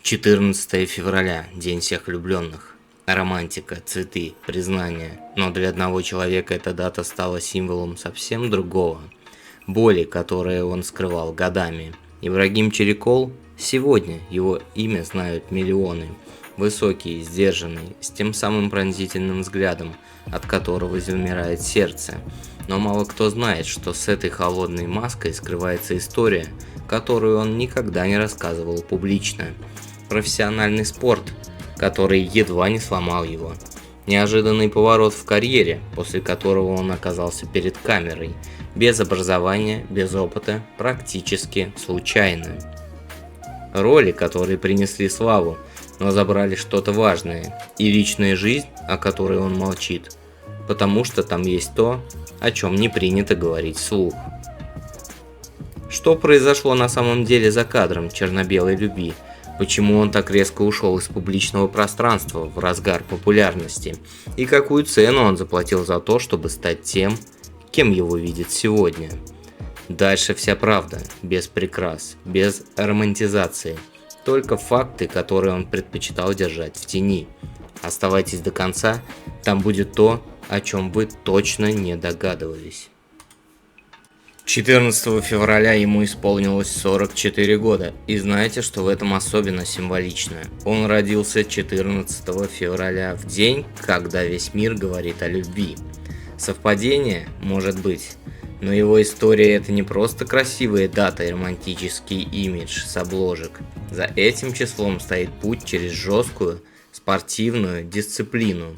14 февраля, День всех влюбленных. Романтика, цветы, признание. Но для одного человека эта дата стала символом совсем другого. Боли, которые он скрывал годами. Ибрагим Челикол, сегодня его имя знают миллионы. Высокий, сдержанный, с тем самым пронзительным взглядом, от которого замирает сердце. Но мало кто знает, что с этой холодной маской скрывается история, которую он никогда не рассказывал публично. Профессиональный спорт, который едва не сломал его. Неожиданный поворот в карьере, после которого он оказался перед камерой. Без образования, без опыта, практически случайно. Роли, которые принесли славу, но забрали что-то важное. И личная жизнь, о которой он молчит. Потому что там есть то, о чем не принято говорить вслух. Что произошло на самом деле за кадром черно-белой любви? Почему он так резко ушел из публичного пространства в разгар популярности? И какую цену он заплатил за то, чтобы стать тем, кем его видят сегодня? Дальше вся правда, без прикрас, без романтизации. Только факты, которые он предпочитал держать в тени. Оставайтесь до конца, там будет то, о чем вы точно не догадывались. 14 февраля ему исполнилось 44 года, и знаете, что в этом особенно символично? Он родился 14 февраля, в день, когда весь мир говорит о любви. Совпадение? Может быть. Но его история — это не просто красивая дата и романтический имидж с обложек. За этим числом стоит путь через жесткую спортивную дисциплину.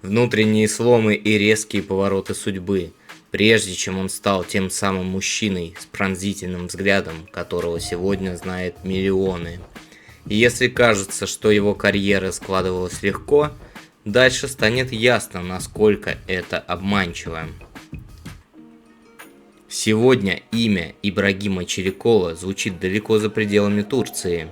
Внутренние сломы и резкие повороты судьбы. Прежде чем он стал тем самым мужчиной с пронзительным взглядом, которого сегодня знают миллионы. И если кажется, что его карьера складывалась легко, дальше станет ясно, насколько это обманчиво. Сегодня имя Ибрагима Челикола звучит далеко за пределами Турции.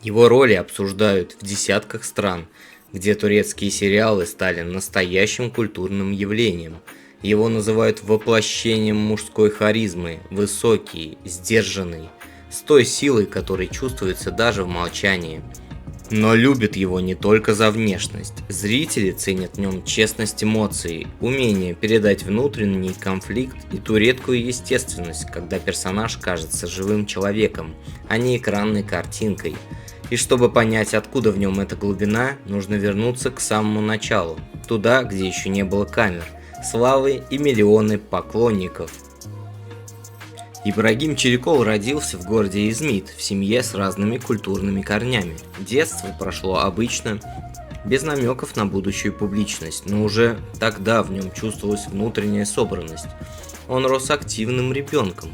Его роли обсуждают в десятках стран, где турецкие сериалы стали настоящим культурным явлением. Его называют воплощением мужской харизмы, высокий, сдержанный, с той силой, которая чувствуется даже в молчании. Но любят его не только за внешность. Зрители ценят в нем честность эмоций, умение передать внутренний конфликт и ту редкую естественность, когда персонаж кажется живым человеком, а не экранной картинкой. И чтобы понять, откуда в нем эта глубина, нужно вернуться к самому началу, туда, где еще не было камер, славы и миллионы поклонников. Ибрагим Челикол родился в городе Измит, в семье с разными культурными корнями. Детство прошло обычно, без намеков на будущую публичность, но уже тогда в нем чувствовалась внутренняя собранность. Он рос активным ребенком,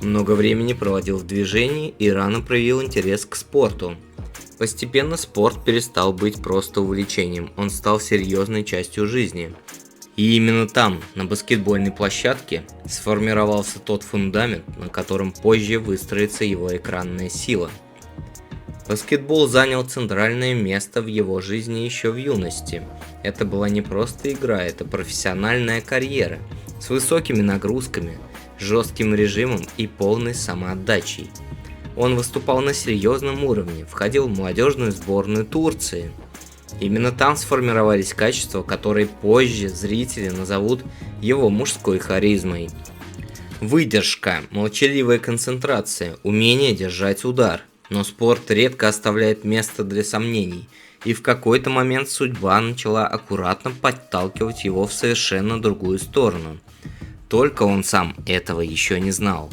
много времени проводил в движении и рано проявил интерес к спорту. Постепенно спорт перестал быть просто увлечением, он стал серьезной частью жизни. И именно там, на баскетбольной площадке, сформировался тот фундамент, на котором позже выстроится его экранная сила. Баскетбол занял центральное место в его жизни еще в юности. Это была не просто игра, это профессиональная карьера, с высокими нагрузками, жестким режимом и полной самоотдачей. Он выступал на серьезном уровне, входил в молодежную сборную Турции. Именно там сформировались качества, которые позже зрители назовут его мужской харизмой. Выдержка, молчаливая концентрация, умение держать удар. Но спорт редко оставляет место для сомнений, и в какой-то момент судьба начала аккуратно подталкивать его в совершенно другую сторону. Только он сам этого еще не знал.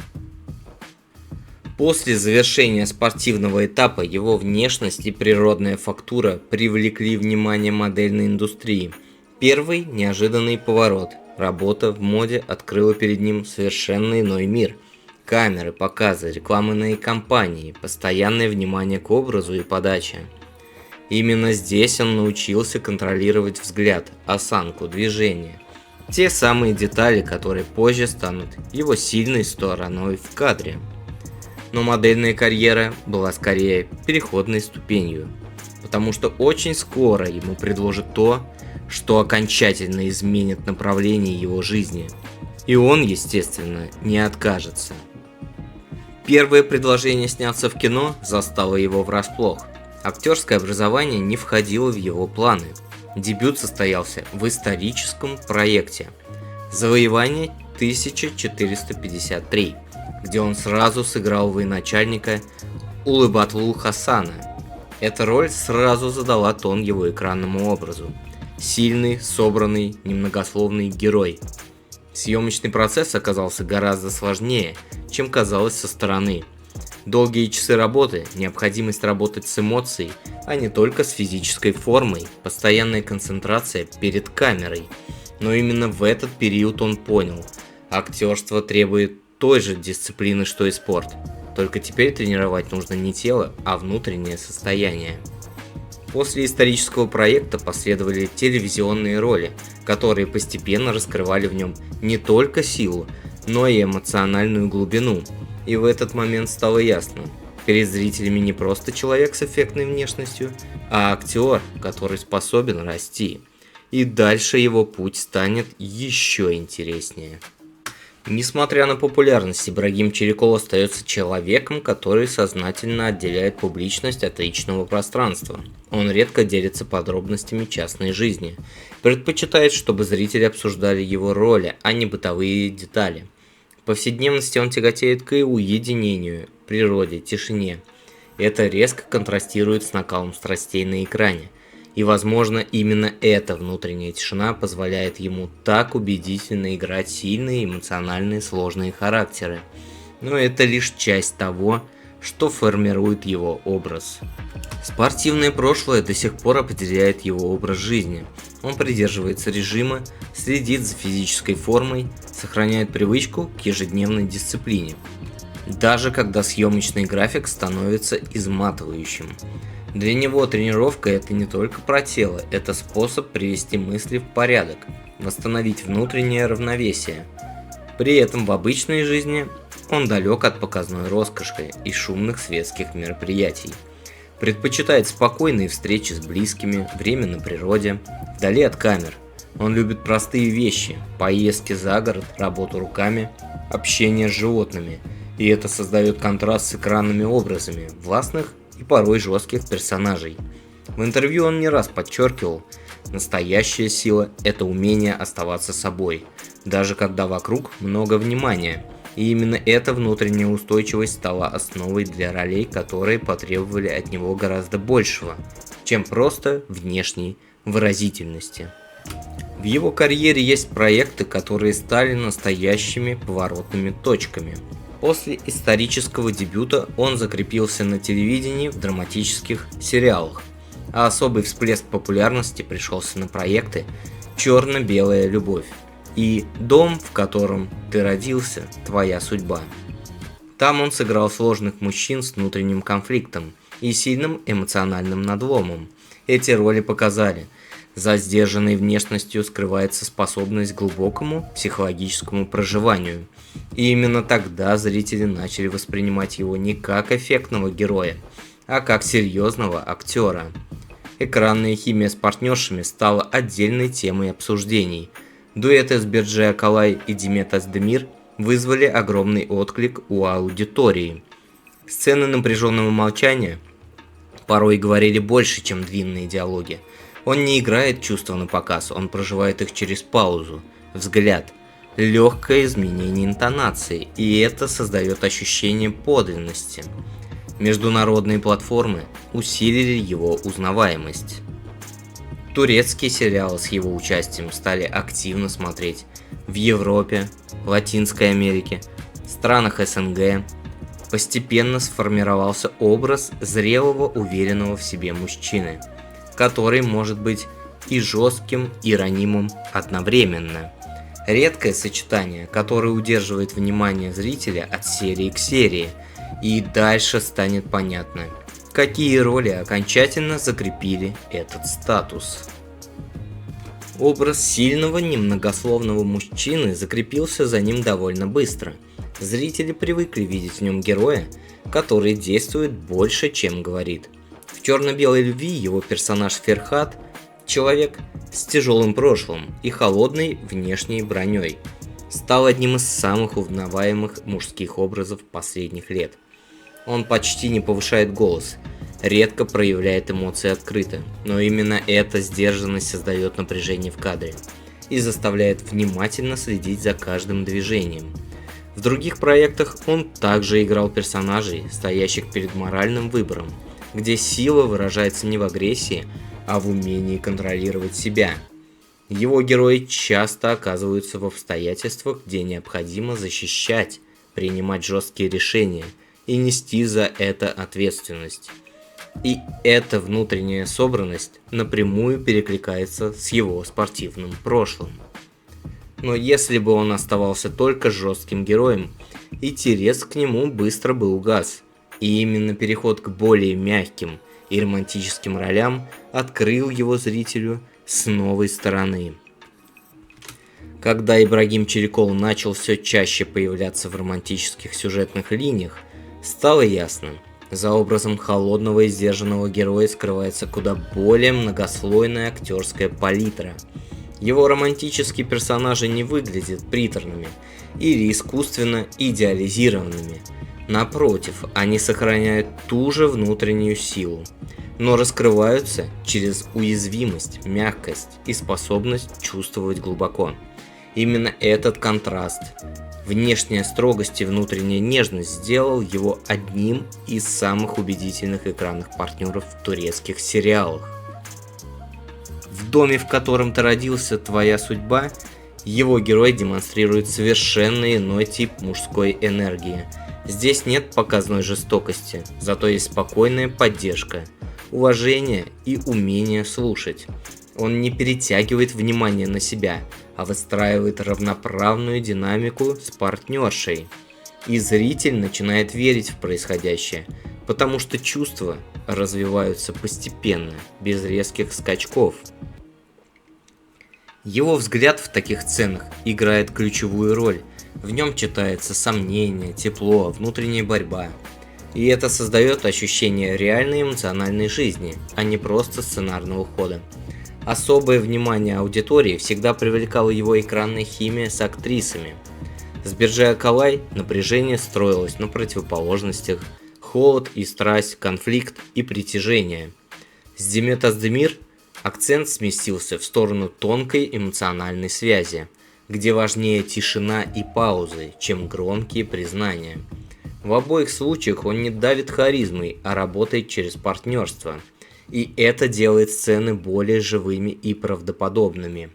После завершения спортивного этапа его внешность и природная фактура привлекли внимание модельной индустрии. Первый неожиданный поворот. Работа в моде открыла перед ним совершенно иной мир. Камеры, показы, рекламные кампании, постоянное внимание к образу и подаче. Именно здесь он научился контролировать взгляд, осанку, движение. Те самые детали, которые позже станут его сильной стороной в кадре. Но модельная карьера была скорее переходной ступенью, потому что очень скоро ему предложат то, что окончательно изменит направление его жизни, и он, естественно, не откажется. Первое предложение сняться в кино застало его врасплох. Актерское образование не входило в его планы. Дебют состоялся в историческом проекте «Завоевание 1453», где он сразу сыграл военачальника Улыбатлу Хасана. Эта роль сразу задала тон его экранному образу. Сильный, собранный, немногословный герой. Съемочный процесс оказался гораздо сложнее, чем казалось со стороны. Долгие часы работы, необходимость работать с эмоцией, а не только с физической формой, постоянная концентрация перед камерой. Но именно в этот период он понял, актерство требует той же дисциплины, что и спорт. Только теперь тренировать нужно не тело, а внутреннее состояние. После исторического проекта последовали телевизионные роли, которые постепенно раскрывали в нем не только силу, но и эмоциональную глубину. И в этот момент стало ясно, перед зрителями не просто человек с эффектной внешностью, а актер, который способен расти. И дальше его путь станет еще интереснее. Несмотря на популярность, Ибрагим Чириков остается человеком, который сознательно отделяет публичность от личного пространства. Он редко делится подробностями частной жизни, предпочитает, чтобы зрители обсуждали его роли, а не бытовые детали. В повседневности он тяготеет к уединению, природе, тишине. Это резко контрастирует с накалом страстей на экране. И, возможно, именно эта внутренняя тишина позволяет ему так убедительно играть сильные, эмоциональные, сложные характеры. Но это лишь часть того, что формирует его образ. Спортивное прошлое до сих пор определяет его образ жизни. Он придерживается режима, следит за физической формой, сохраняет привычку к ежедневной дисциплине. Даже когда съемочный график становится изматывающим. Для него тренировка – это не только про тело, это способ привести мысли в порядок, восстановить внутреннее равновесие. При этом в обычной жизни он далек от показной роскоши и шумных светских мероприятий. Предпочитает спокойные встречи с близкими, время на природе, вдали от камер. Он любит простые вещи – поездки за город, работу руками, общение с животными. И это создает контраст с экранными образами властных и порой жестких персонажей. В интервью он не раз подчеркивал, настоящая сила – это умение оставаться собой, даже когда вокруг много внимания. И именно эта внутренняя устойчивость стала основой для ролей, которые потребовали от него гораздо большего, чем просто внешней выразительности. В его карьере есть проекты, которые стали настоящими поворотными точками. После исторического дебюта он закрепился на телевидении в драматических сериалах, а особый всплеск популярности пришелся на проекты «Черно-белая любовь» и «Дом, в котором ты родился, твоя судьба». Там он сыграл сложных мужчин с внутренним конфликтом и сильным эмоциональным надломом. Эти роли показали, за сдержанной внешностью скрывается способность к глубокому психологическому проживанию. И именно тогда зрители начали воспринимать его не как эффектного героя, а как серьезного актера. Экранная химия с партнершами стала отдельной темой обсуждений. Дуэты с Берже Акалай и Димет Оздемир вызвали огромный отклик у аудитории. Сцены напряженного молчания порой говорили больше, чем длинные диалоги. Он не играет чувства на показ, он проживает их через паузу, взгляд, легкое изменение интонации, и это создает ощущение подлинности. Международные платформы усилили его узнаваемость. Турецкие сериалы с его участием стали активно смотреть в Европе, Латинской Америке, странах СНГ. Постепенно сформировался образ зрелого, уверенного в себе мужчины, который может быть и жестким, и ранимым одновременно. Редкое сочетание, которое удерживает внимание зрителя от серии к серии, и дальше станет понятно, какие роли окончательно закрепили этот статус. Образ сильного, немногословного мужчины закрепился за ним довольно быстро. Зрители привыкли видеть в нем героя, который действует больше, чем говорит. В «Черно-белой любви» его персонаж Ферхат – человек с тяжелым прошлым и холодной внешней броней. стал одним из самых узнаваемых мужских образов последних лет. Он почти не повышает голос, редко проявляет эмоции открыто, но именно эта сдержанность создает напряжение в кадре и заставляет внимательно следить за каждым движением. В других проектах он также играл персонажей, стоящих перед моральным выбором, где сила выражается не в агрессии, а в умении контролировать себя. Его герои часто оказываются в обстоятельствах, где необходимо защищать, принимать жесткие решения и нести за это ответственность. И эта внутренняя собранность напрямую перекликается с его спортивным прошлым. Но если бы он оставался только жестким героем, интерес к нему быстро бы угас. И именно переход к более мягким и романтическим ролям открыл его зрителю с новой стороны. Когда Ибрагим Челикол начал все чаще появляться в романтических сюжетных линиях, стало ясно, за образом холодного и сдержанного героя скрывается куда более многослойная актерская палитра. Его романтические персонажи не выглядят приторными или искусственно идеализированными. Напротив, они сохраняют ту же внутреннюю силу, но раскрываются через уязвимость, мягкость и способность чувствовать глубоко. Именно этот контраст, внешняя строгость и внутренняя нежность, сделал его одним из самых убедительных экранных партнеров в турецких сериалах. В доме, в котором ты родился, твоя судьба, его герой демонстрирует совершенно иной тип мужской энергии. Здесь нет показной жестокости, зато есть спокойная поддержка, уважение и умение слушать. Он не перетягивает внимание на себя, а выстраивает равноправную динамику с партнершей. И зритель начинает верить в происходящее, потому что чувства развиваются постепенно, без резких скачков. Его взгляд в таких сценах играет ключевую роль. В нем читается сомнение, тепло, внутренняя борьба. И это создает ощущение реальной эмоциональной жизни, а не просто сценарного хода. Особое внимание аудитории всегда привлекала его экранная химия с актрисами. С Берже Акалай напряжение строилось на противоположностях: холод и страсть, конфликт и притяжение. С Демет Оздемир акцент сместился в сторону тонкой эмоциональной связи, где важнее тишина и паузы, чем громкие признания. В обоих случаях он не давит харизмой, а работает через партнерство. И это делает сцены более живыми и правдоподобными.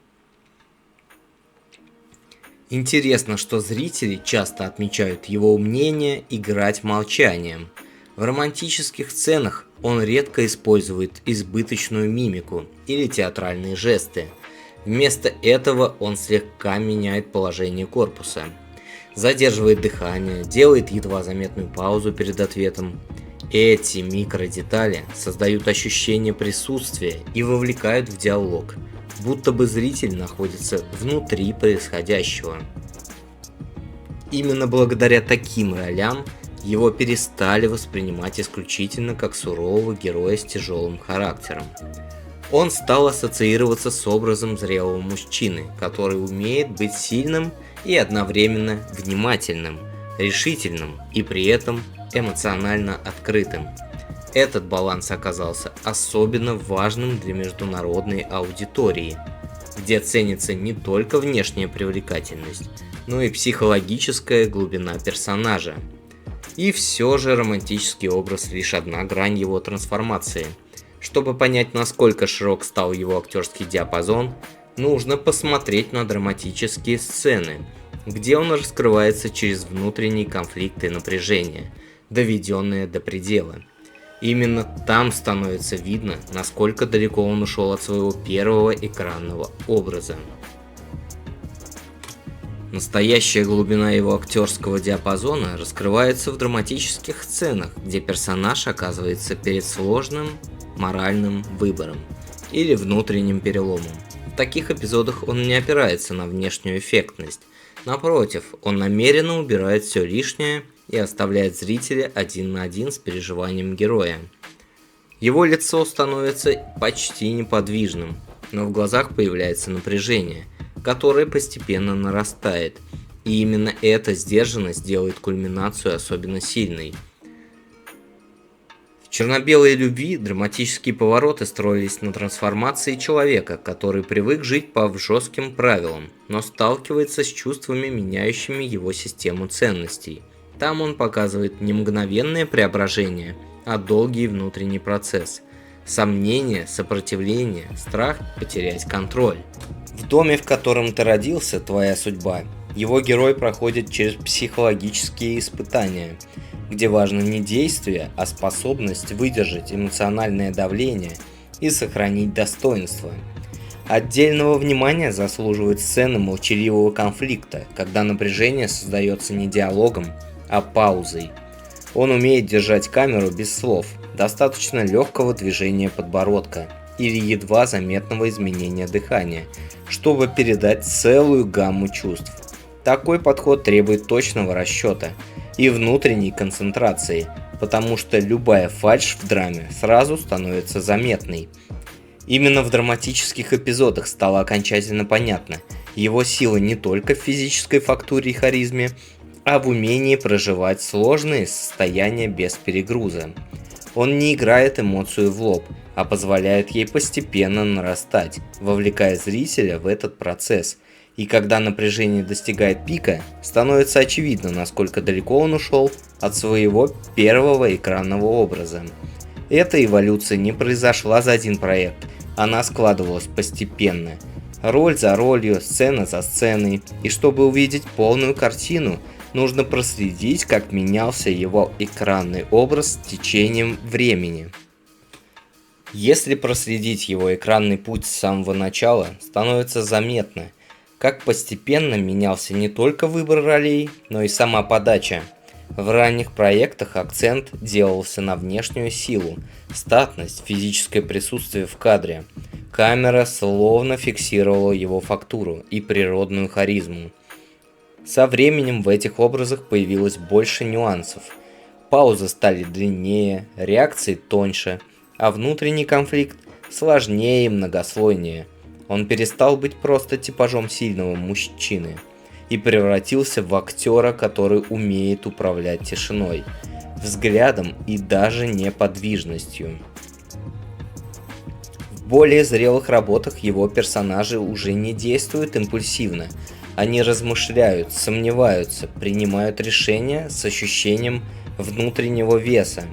Интересно, что зрители часто отмечают его умение играть молчанием. В романтических сценах он редко использует избыточную мимику или театральные жесты. Вместо этого он слегка меняет положение корпуса, задерживает дыхание, делает едва заметную паузу перед ответом. Эти микродетали создают ощущение присутствия и вовлекают в диалог, будто бы зритель находится внутри происходящего. Именно благодаря таким ролям его перестали воспринимать исключительно как сурового героя с тяжелым характером. Он стал ассоциироваться с образом зрелого мужчины, который умеет быть сильным и одновременно внимательным, решительным и при этом эмоционально открытым. Этот баланс оказался особенно важным для международной аудитории, где ценится не только внешняя привлекательность, но и психологическая глубина персонажа. И все же романтический образ лишь одна грань его трансформации. Чтобы понять, насколько широк стал его актерский диапазон, нужно посмотреть на драматические сцены, где он раскрывается через внутренние конфликты и напряжение, доведенные до предела. Именно там становится видно, насколько далеко он ушел от своего первого экранного образа. Настоящая глубина его актерского диапазона раскрывается в драматических сценах, где персонаж оказывается перед сложным моральным выбором или внутренним переломом. В таких эпизодах он не опирается на внешнюю эффектность. Напротив, он намеренно убирает все лишнее и оставляет зрителя один на один с переживанием героя. Его лицо становится почти неподвижным, но в глазах появляется напряжение, которое постепенно нарастает, И именно эта сдержанность делает кульминацию особенно сильной. В черно-белой любви драматические повороты строились на трансформации человека, который привык жить по жестким правилам, но сталкивается с чувствами, меняющими его систему ценностей. Там он показывает не мгновенное преображение, а долгий внутренний процесс. Сомнение, сопротивление, страх потерять контроль. В доме, в котором ты родился, твоя судьба. Его герой проходит через психологические испытания, где важно не действие, а способность выдержать эмоциональное давление и сохранить достоинство. Отдельного внимания заслуживает сцена молчаливого конфликта, когда напряжение создается не диалогом, а паузой. Он умеет держать камеру без слов, достаточно легкого движения подбородка или едва заметного изменения дыхания, чтобы передать целую гамму чувств. Такой подход требует точного расчета и внутренней концентрации, потому что любая фальшь в драме сразу становится заметной. Именно в драматических эпизодах стало окончательно понятно, его сила не только в физической фактуре и харизме, а в умении проживать сложные состояния без перегруза. Он не играет эмоцию в лоб, а позволяет ей постепенно нарастать, вовлекая зрителя в этот процесс. И когда напряжение достигает пика, становится очевидно, насколько далеко он ушел от своего первого экранного образа. Эта эволюция не произошла за один проект, она складывалась постепенно, роль за ролью, сцена за сценой, и чтобы увидеть полную картину, нужно проследить, как менялся его экранный образ с течением времени. Если проследить его экранный путь с самого начала, становится заметно, как постепенно менялся не только выбор ролей, но и сама подача. В ранних проектах акцент делался на внешнюю силу, статность, физическое присутствие в кадре. Камера словно фиксировала его фактуру и природную харизму. Со временем в этих образах появилось больше нюансов. Паузы стали длиннее, реакции тоньше, а внутренний конфликт сложнее и многослойнее. Он перестал быть просто типажом сильного мужчины и превратился в актера, который умеет управлять тишиной, взглядом и даже неподвижностью. В более зрелых работах его персонажи уже не действуют импульсивно, они размышляют, сомневаются, принимают решения с ощущением внутреннего веса.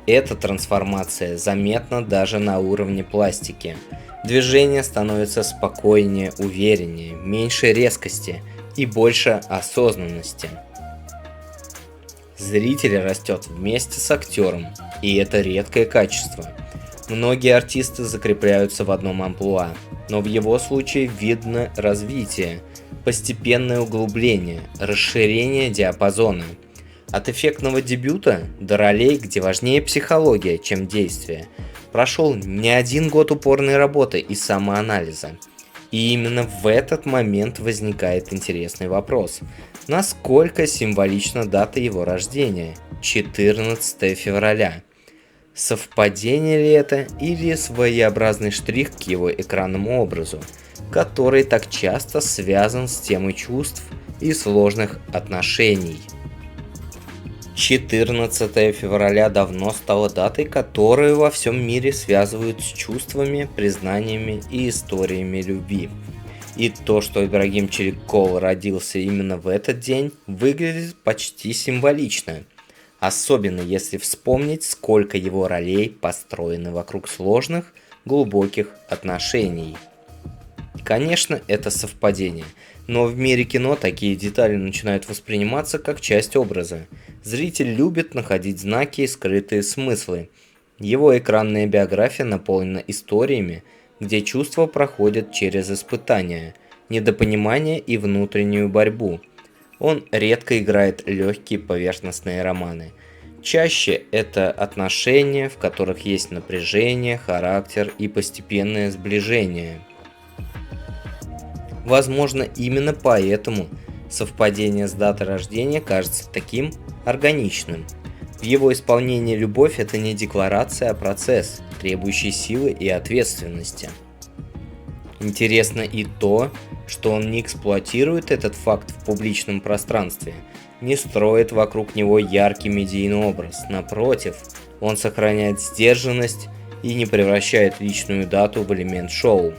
Эта трансформация заметна даже на уровне пластики. Движение становится спокойнее, увереннее, меньше резкости и больше осознанности. Зритель растет вместе с актером, и это редкое качество. Многие артисты закрепляются в одном амплуа, но в его случае видно развитие, постепенное углубление, расширение диапазона. От эффектного дебюта до ролей, где важнее психология, чем действие, прошел не один год упорной работы и самоанализа. И именно в этот момент возникает интересный вопрос. Насколько символична дата его рождения – 14 февраля? Совпадение ли это или своеобразный штрих к его экранному образу, который так часто связан с темой чувств и сложных отношений? 14 февраля давно стала датой, которую во всем мире связывают с чувствами, признаниями и историями любви. И то, что Ибрагим Чаликов родился именно в этот день, выглядит почти символично. Особенно если вспомнить, сколько его ролей построены вокруг сложных, глубоких отношений. Конечно, это совпадение, но в мире кино такие детали начинают восприниматься как часть образа. Зритель любит находить знаки и скрытые смыслы. Его экранная биография наполнена историями, где чувства проходят через испытания, недопонимание и внутреннюю борьбу. Он редко играет легкие поверхностные романы. Чаще это отношения, в которых есть напряжение, характер и постепенное сближение. Возможно, именно поэтому совпадение с датой рождения кажется таким органичным. В его исполнении любовь – это не декларация, а процесс, требующий силы и ответственности. Интересно и то, что он не эксплуатирует этот факт в публичном пространстве, не строит вокруг него яркий медийный образ. Напротив, он сохраняет сдержанность и не превращает личную дату в элемент шоу.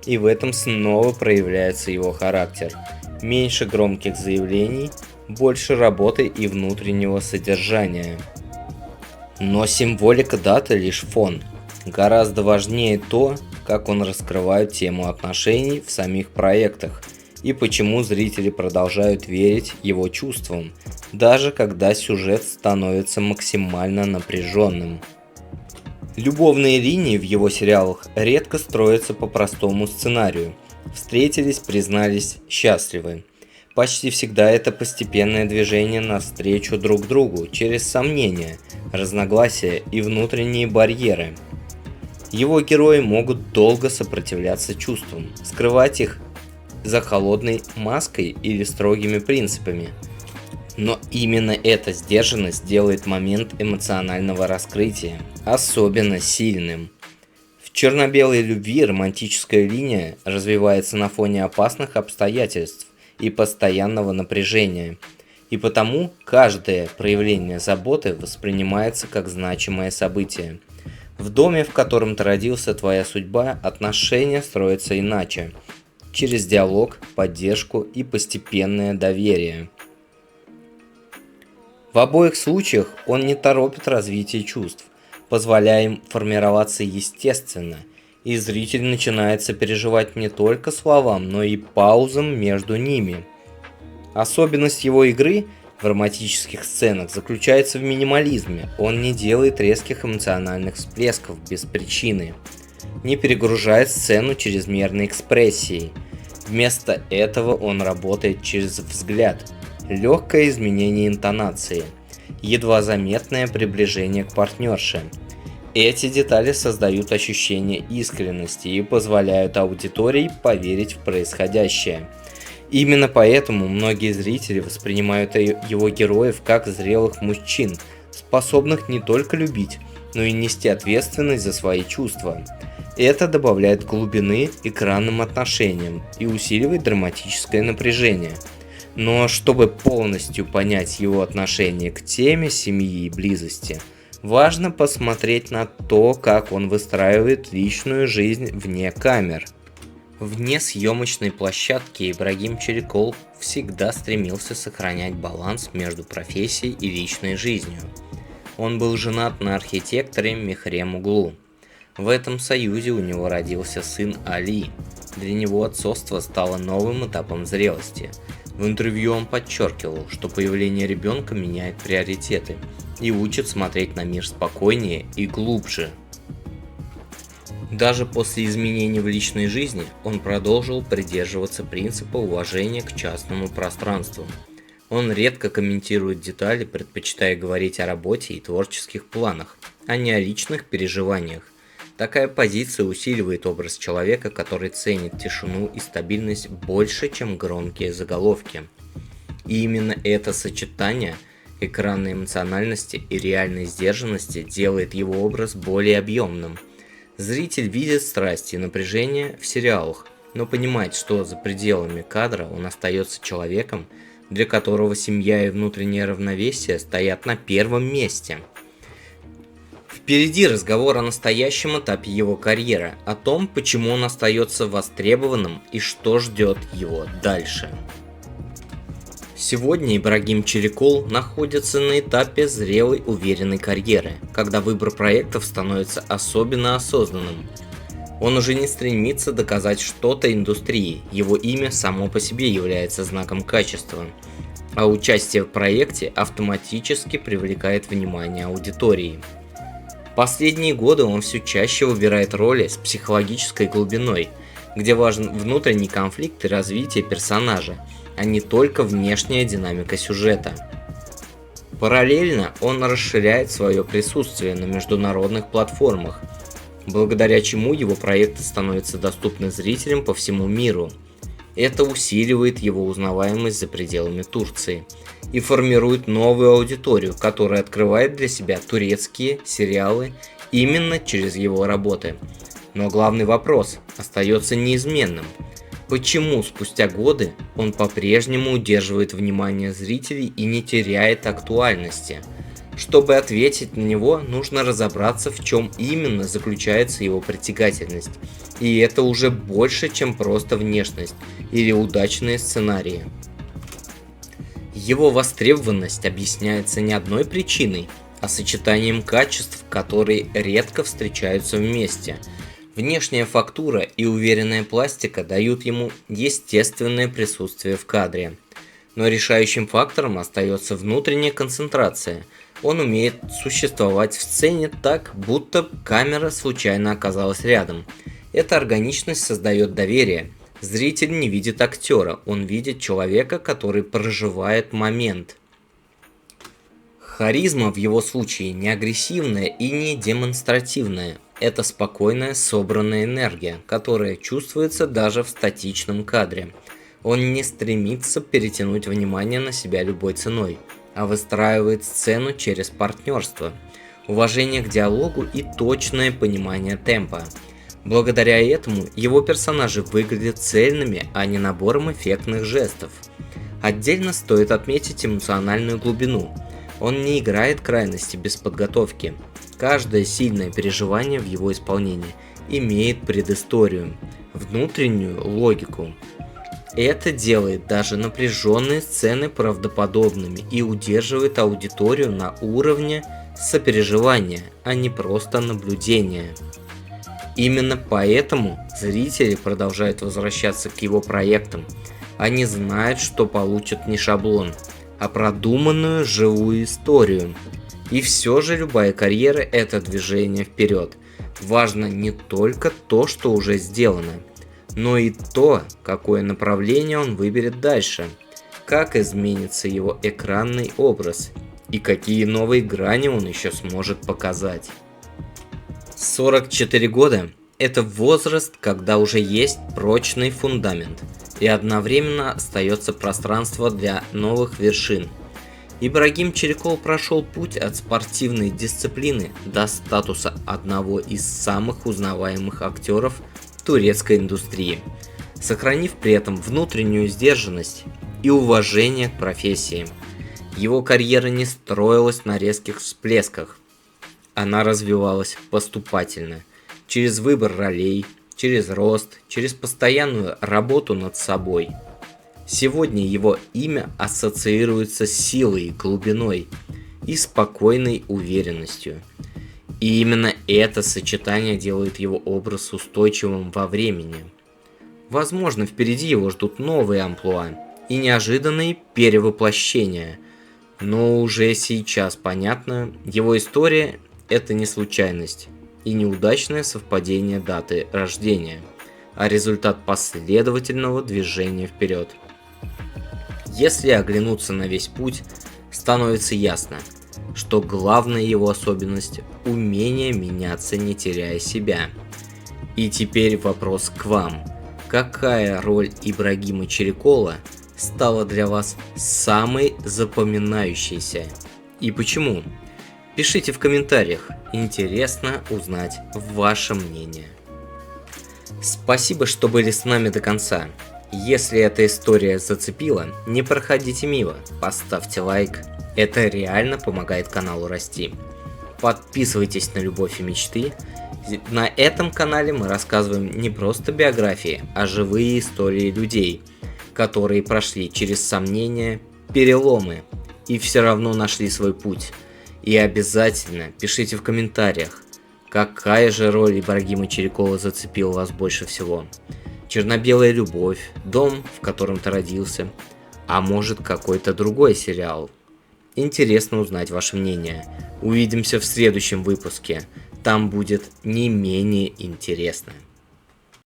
И в этом снова проявляется его характер. Меньше громких заявлений, больше работы и внутреннего содержания. Но символика даты лишь фон. Гораздо важнее то, как он раскрывает тему отношений в самих проектах и почему зрители продолжают верить его чувствам, даже когда сюжет становится максимально напряженным. Любовные линии в его сериалах редко строятся по простому сценарию. Встретились, признались, счастливы. Почти всегда это постепенное движение навстречу друг другу через сомнения, разногласия и внутренние барьеры. Его герои могут долго сопротивляться чувствам, скрывать их за холодной маской или строгими принципами. Но именно эта сдержанность делает момент эмоционального раскрытия особенно сильным. В черно-белой любви романтическая линия развивается на фоне опасных обстоятельств и постоянного напряжения, и потому каждое проявление заботы воспринимается как значимое событие. В доме, в котором ты родился, твоя судьба, отношения строятся иначе, через диалог, поддержку и постепенное доверие. В обоих случаях он не торопит развитие чувств, позволяя им формироваться естественно, и зритель начинает сопереживать не только словам, но и паузам между ними. Особенность его игры в романтических сценах заключается в минимализме. Он не делает резких эмоциональных всплесков без причины, не перегружает сцену чрезмерной экспрессией. Вместо этого он работает через взгляд, легкое изменение интонации, едва заметное приближение к партнерше. Эти детали создают ощущение искренности и позволяют аудитории поверить в происходящее. Именно поэтому многие зрители воспринимают его героев как зрелых мужчин, способных не только любить, но и нести ответственность за свои чувства. Это добавляет глубины экранным отношениям и усиливает драматическое напряжение. Но чтобы полностью понять его отношение к теме семьи и близости, важно посмотреть на то, как он выстраивает личную жизнь вне камер. Вне съемочной площадки Ибрагим Челикол всегда стремился сохранять баланс между профессией и личной жизнью. Он был женат на архитекторе Мехрем Углу. В этом союзе у него родился сын Али. Для него отцовство стало новым этапом зрелости. В интервью он подчеркивал, что появление ребенка меняет приоритеты и учит смотреть на мир спокойнее и глубже. Даже после изменений в личной жизни он продолжил придерживаться принципа уважения к частному пространству. Он редко комментирует детали, предпочитая говорить о работе и творческих планах, а не о личных переживаниях. Такая позиция усиливает образ человека, который ценит тишину и стабильность больше, чем громкие заголовки. И именно это сочетание экранной эмоциональности и реальной сдержанности делает его образ более объемным. Зритель видит страсть и напряжение в сериалах, но понимает, что за пределами кадра он остается человеком, для которого семья и внутреннее равновесие стоят на первом месте. Впереди разговор о настоящем этапе его карьеры, о том, почему он остается востребованным и что ждет его дальше. Сегодня Ибрагим Челикол находится на этапе зрелой, уверенной карьеры, когда выбор проектов становится особенно осознанным. Он уже не стремится доказать что-то индустрии, его имя само по себе является знаком качества, а участие в проекте автоматически привлекает внимание аудитории. Последние годы он все чаще выбирает роли с психологической глубиной, где важен внутренний конфликт и развитие персонажа, а не только внешняя динамика сюжета. Параллельно он расширяет свое присутствие на международных платформах, благодаря чему его проекты становятся доступны зрителям по всему миру. Это усиливает его узнаваемость за пределами Турции и формирует новую аудиторию, которая открывает для себя турецкие сериалы именно через его работы. Но главный вопрос остается неизменным. Почему спустя годы он по-прежнему удерживает внимание зрителей и не теряет актуальности? Чтобы ответить на него, нужно разобраться, в чем именно заключается его притягательность. И это уже больше, чем просто внешность или удачные сценарии. Его востребованность объясняется не одной причиной, а сочетанием качеств, которые редко встречаются вместе. Внешняя фактура и уверенная пластика дают ему естественное присутствие в кадре. Но решающим фактором остается внутренняя концентрация. Он умеет существовать в сцене так, будто камера случайно оказалась рядом. Эта органичность создает доверие. Зритель не видит актера, он видит человека, который проживает момент. Харизма в его случае не агрессивная и не демонстративная. Это спокойная, собранная энергия, которая чувствуется даже в статичном кадре. Он не стремится перетянуть внимание на себя любой ценой, а выстраивает сцену через партнерство, уважение к диалогу и точное понимание темпа. Благодаря этому его персонажи выглядят цельными, а не набором эффектных жестов. Отдельно стоит отметить эмоциональную глубину. Он не играет крайности без подготовки. Каждое сильное переживание в его исполнении имеет предысторию, внутреннюю логику. Это делает даже напряженные сцены правдоподобными и удерживает аудиторию на уровне сопереживания, а не просто наблюдения. Именно поэтому зрители продолжают возвращаться к его проектам. Они знают, что получат не шаблон, а продуманную живую историю. И все же любая карьера – это движение вперед. Важно не только то, что уже сделано, но и то, какое направление он выберет дальше, как изменится его экранный образ и какие новые грани он еще сможет показать. 44 года – это возраст, когда уже есть прочный фундамент и одновременно остается пространство для новых вершин. Ибрагим Черикол прошел путь от спортивной дисциплины до статуса одного из самых узнаваемых актеров турецкой индустрии, сохранив при этом внутреннюю сдержанность и уважение к профессии. Его карьера не строилась на резких всплесках, она развивалась поступательно, через выбор ролей, через рост, через постоянную работу над собой. Сегодня его имя ассоциируется с силой, глубиной и спокойной уверенностью. И именно это сочетание делает его образ устойчивым во времени. Возможно, впереди его ждут новые амплуа и неожиданные перевоплощения, но уже сейчас понятно, его история – это не случайность и неудачное совпадение даты рождения, а результат последовательного движения вперед. Если оглянуться на весь путь, становится ясно, что главная его особенность – умение меняться, не теряя себя. И теперь вопрос к вам. Какая роль Ибрагима Черикола стала для вас самой запоминающейся? И почему? Пишите в комментариях, интересно узнать ваше мнение. Спасибо, что были с нами до конца. Если эта история зацепила, не проходите мимо, поставьте лайк, это реально помогает каналу расти. Подписывайтесь на «Любовь и мечты». На этом канале мы рассказываем не просто биографии, а живые истории людей, которые прошли через сомнения, переломы и все равно нашли свой путь. И обязательно пишите в комментариях, какая же роль Ибрагима Черикола зацепила вас больше всего. Черно-белая любовь, дом, в котором ты родился, а может какой-то другой сериал. Интересно узнать ваше мнение. Увидимся в следующем выпуске, там будет не менее интересно.